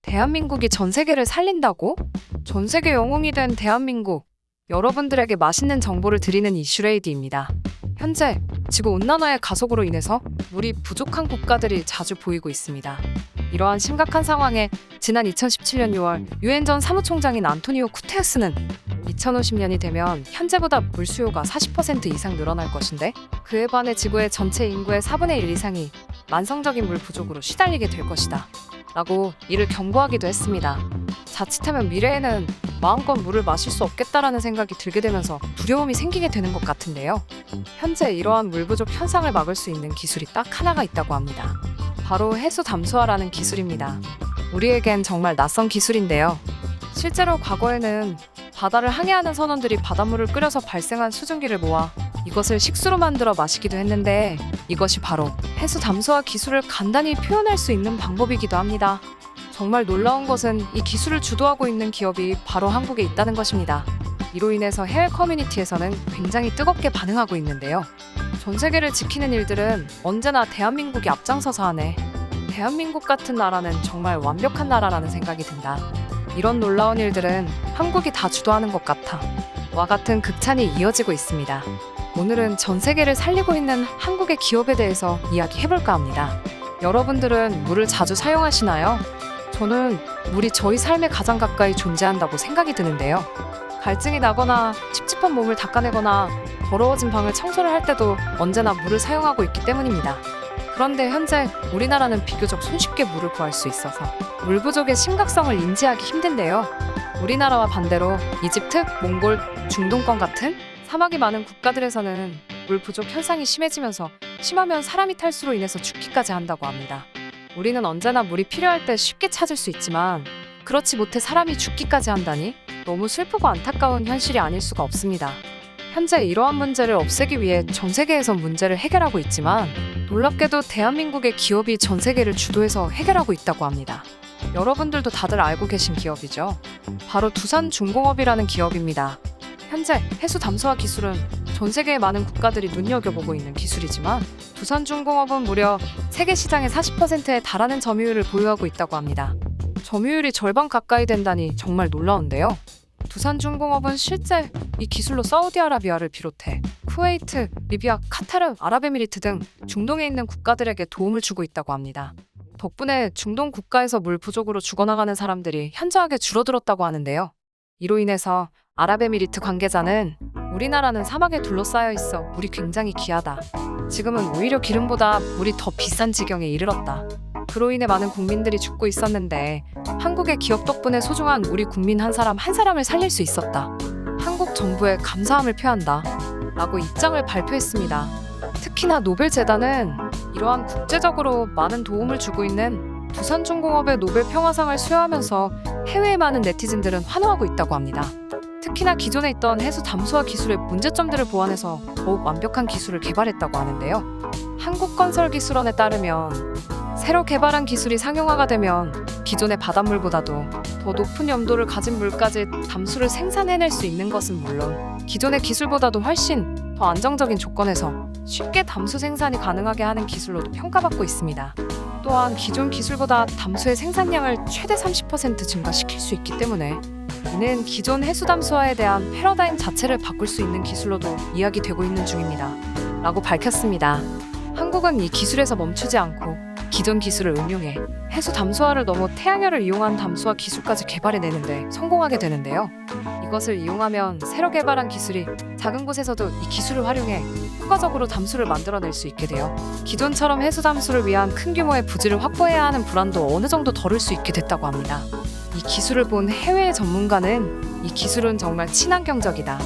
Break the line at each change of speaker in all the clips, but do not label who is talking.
대한민국이 전 세계를 살린다고? 전 세계 영웅이 된 대한민국. 여러분들에게 맛있는 정보를 드리는 이슈레이디입니다. 현재 지구온난화의 가속으로 인해서 물이 부족한 국가들이 자주 보이고 있습니다. 이러한 심각한 상황에 지난 2017년 6월 유엔 전 사무총장인 안토니오 구테레스는 2050년이 되면 현재보다 물 수요가 40% 이상 늘어날 것인데, 그에 반해 지구의 전체 인구의 4분의 1 이상이 만성적인 물 부족으로 시달리게 될 것이다 라고 이를 경고하기도 했습니다. 자칫하면 미래에는 마음껏 물을 마실 수 없겠다라는 생각이 들게 되면서 두려움이 생기게 되는 것 같은데요. 현재 이러한 물 부족 현상을 막을 수 있는 기술이 딱 하나가 있다고 합니다. 바로 해수 담수화라는 기술입니다. 우리에겐 정말 낯선 기술인데요. 실제로 과거에는 바다를 항해하는 선원들이 바닷물을 끓여서 발생한 수증기를 모아 이것을 식수로 만들어 마시기도 했는데, 이것이 바로 해수 담수화 기술을 간단히 표현할 수 있는 방법이기도 합니다. 정말 놀라운 것은 이 기술을 주도하고 있는 기업이 바로 한국에 있다는 것입니다. 이로 인해서 해외 커뮤니티에서는 굉장히 뜨겁게 반응하고 있는데요. 전 세계를 지키는 일들은 언제나 대한민국이 앞장서서 하네. 대한민국 같은 나라는 정말 완벽한 나라라는 생각이 든다. 이런 놀라운 일들은 한국이 다 주도하는 것 같아. 와 같은 극찬이 이어지고 있습니다. 오늘은 전 세계를 살리고 있는 한국의 기업에 대해서 이야기해볼까 합니다. 여러분들은 물을 자주 사용하시나요? 저는 물이 저희 삶에 가장 가까이 존재한다고 생각이 드는데요. 갈증이 나거나 찝찝한 몸을 닦아내거나 더러워진 방을 청소를 할 때도 언제나 물을 사용하고 있기 때문입니다. 그런데 현재 우리나라는 비교적 손쉽게 물을 구할 수 있어서 물 부족의 심각성을 인지하기 힘든데요. 우리나라와 반대로 이집트, 몽골, 중동권 같은 사막이 많은 국가들에서는 물 부족 현상이 심해지면서 심하면 사람이 탈수로 인해서 죽기까지 한다고 합니다. 우리는 언제나 물이 필요할 때 쉽게 찾을 수 있지만, 그렇지 못해 사람이 죽기까지 한다니 너무 슬프고 안타까운 현실이 아닐 수가 없습니다. 현재 이러한 문제를 없애기 위해 전 세계에서 문제를 해결하고 있지만, 놀랍게도 대한민국의 기업이 전 세계를 주도해서 해결하고 있다고 합니다. 여러분들도 다들 알고 계신 기업이죠. 바로 두산중공업이라는 기업입니다. 현재 해수 담수화 기술은 전 세계의 많은 국가들이 눈여겨보고 있는 기술이지만, 두산중공업은 무려 세계 시장의 40%에 달하는 점유율을 보유하고 있다고 합니다. 점유율이 절반 가까이 된다니 정말 놀라운데요. 두산중공업은 실제 이 기술로 사우디아라비아를 비롯해 쿠웨이트, 리비아, 카타르, 아랍에미리트 등 중동에 있는 국가들에게 도움을 주고 있다고 합니다. 덕분에 중동 국가에서 물 부족으로 죽어나가는 사람들이 현저하게 줄어들었다고 하는데요. 이로 인해서 아랍에미리트 관계자는 우리나라는 사막에 둘러싸여 있어 물이 굉장히 귀하다. 지금은 오히려 기름보다 물이 더 비싼 지경에 이르렀다. 그로 인해 많은 국민들이 죽고 있었는데 한국의 기업 덕분에 소중한 우리 국민 한 사람 한 사람을 살릴 수 있었다. 한국 정부에 감사함을 표한다 라고 입장을 발표했습니다. 특히나 노벨재단은 이러한 국제적으로 많은 도움을 주고 있는 두산중공업의 노벨 평화상을 수여하면서 해외의 많은 네티즌들은 환호하고 있다고 합니다. 특히나 기존에 있던 해수 담수화 기술의 문제점들을 보완해서 더욱 완벽한 기술을 개발했다고 하는데요. 한국건설기술원에 따르면 새로 개발한 기술이 상용화가 되면 기존의 바닷물보다도 더 높은 염도를 가진 물까지 담수를 생산해낼 수 있는 것은 물론, 기존의 기술보다도 훨씬 더 안정적인 조건에서 쉽게 담수 생산이 가능하게 하는 기술로도 평가받고 있습니다. 또한 기존 기술보다 담수의 생산량을 최대 30% 증가시킬 수 있기 때문에 이는 기존 해수 담수화에 대한 패러다임 자체를 바꿀 수 있는 기술로도 이야기되고 있는 중입니다 라고 밝혔습니다. 한국은 이 기술에서 멈추지 않고 기존 기술을 응용해 해수 담수화를 넘어 태양열을 이용한 담수화 기술까지 개발해내는데 성공하게 되는데요. 이것을 이용하면 새로 개발한 기술이 작은 곳에서도 이 기술을 활용해 효과적으로 담수를 만들어낼 수 있게 되어 기존처럼 해수 담수를 위한 큰 규모의 부지를 확보해야 하는 불안도 어느 정도 덜을 수 있게 됐다고 합니다. 이 기술을 본 해외의 전문가는 이 기술은 정말 친환경적이다.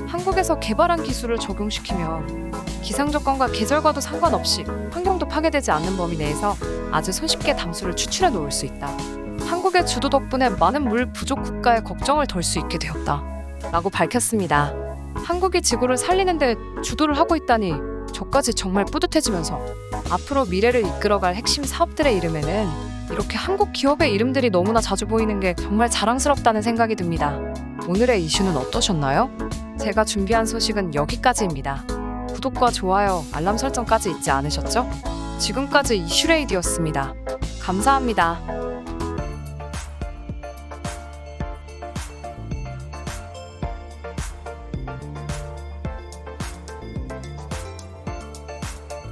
한국에서 개발한 기술을 적용시키면 기상 조건과 계절과도 상관없이 환경도 파괴되지 않는 범위 내에서 아주 손쉽게 담수를 추출해 놓을 수 있다. 한국의 주도 덕분에 많은 물 부족 국가의 걱정을 덜 수 있게 되었다 라고 밝혔습니다. 한국이 지구를 살리는데 주도를 하고 있다니 저까지 정말 뿌듯해지면서 앞으로 미래를 이끌어갈 핵심 사업들의 이름에는 이렇게 한국 기업의 이름들이 너무나 자주 보이는 게 정말 자랑스럽다는 생각이 듭니다. 오늘의 이슈는 어떠셨나요? 제가 준비한 소식은 여기까지입니다. 구독과 좋아요, 알람 설정까지 잊지 않으셨죠? 지금까지 이슈레이디였습니다. 감사합니다.